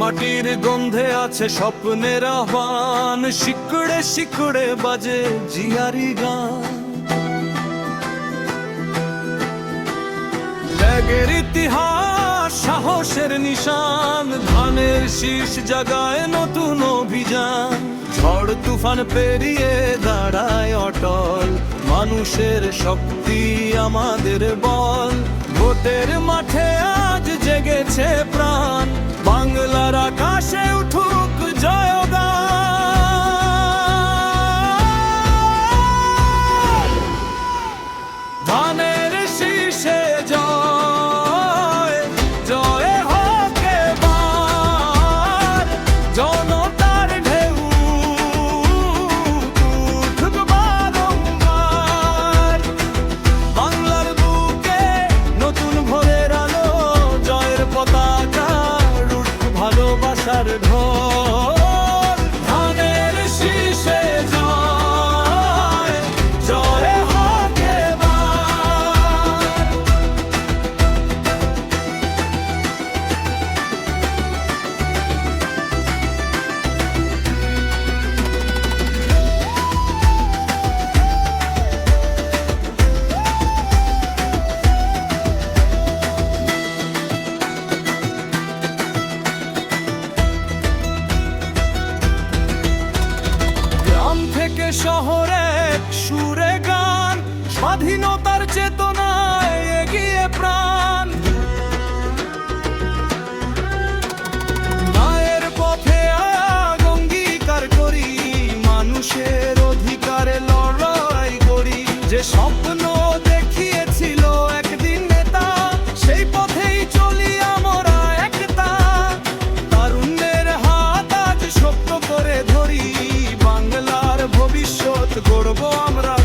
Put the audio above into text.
মাটির গন্ধে আছে স্বপ্নের আহ্বান, শিকড়ে শিকড়ে বাজে জিয়ারি গান। ত্যাগের ইতিহাস, সাহসের নিশান, ধানের শীষ জাগায় নতুন অভিযান। ঝড় তুফান পেরিয়ে দাঁড়ায় অটল, মানুষের শক্তি আমাদের বল। ভোটের মাঠে আজ জেগেছে প্রাণ, বাংলার আকাশে উঠুক জয়গান। ধানের শীষে জয়, জয় হোক এবার, জনতার ঢেউ উঠুক বারংবার। বাংলার বুকে নতুন ভোরের আলো, জয়ের পতাকা উঠুক ভালোবাসার ঢোল। ধানের শীষে জয়, জয় হোক এবার। গ্রাম থেকে শহরে সুরে গান, স্বাধীনতার চেতনায় এগিয়ে প্রাণ। ন্যায়ের পথে আজ অঙ্গীকার করি, মানুষের অধিকারে লড়াই করি। যে স্বপ্ন দেখিয়েছিল একদিন নেতা, সেই পথেই চলি আমরা একতা। তারুণ্যের হাত আজ শক্ত করে ধরি, বাংলার ভবিষ্যৎ গড়ব আমরা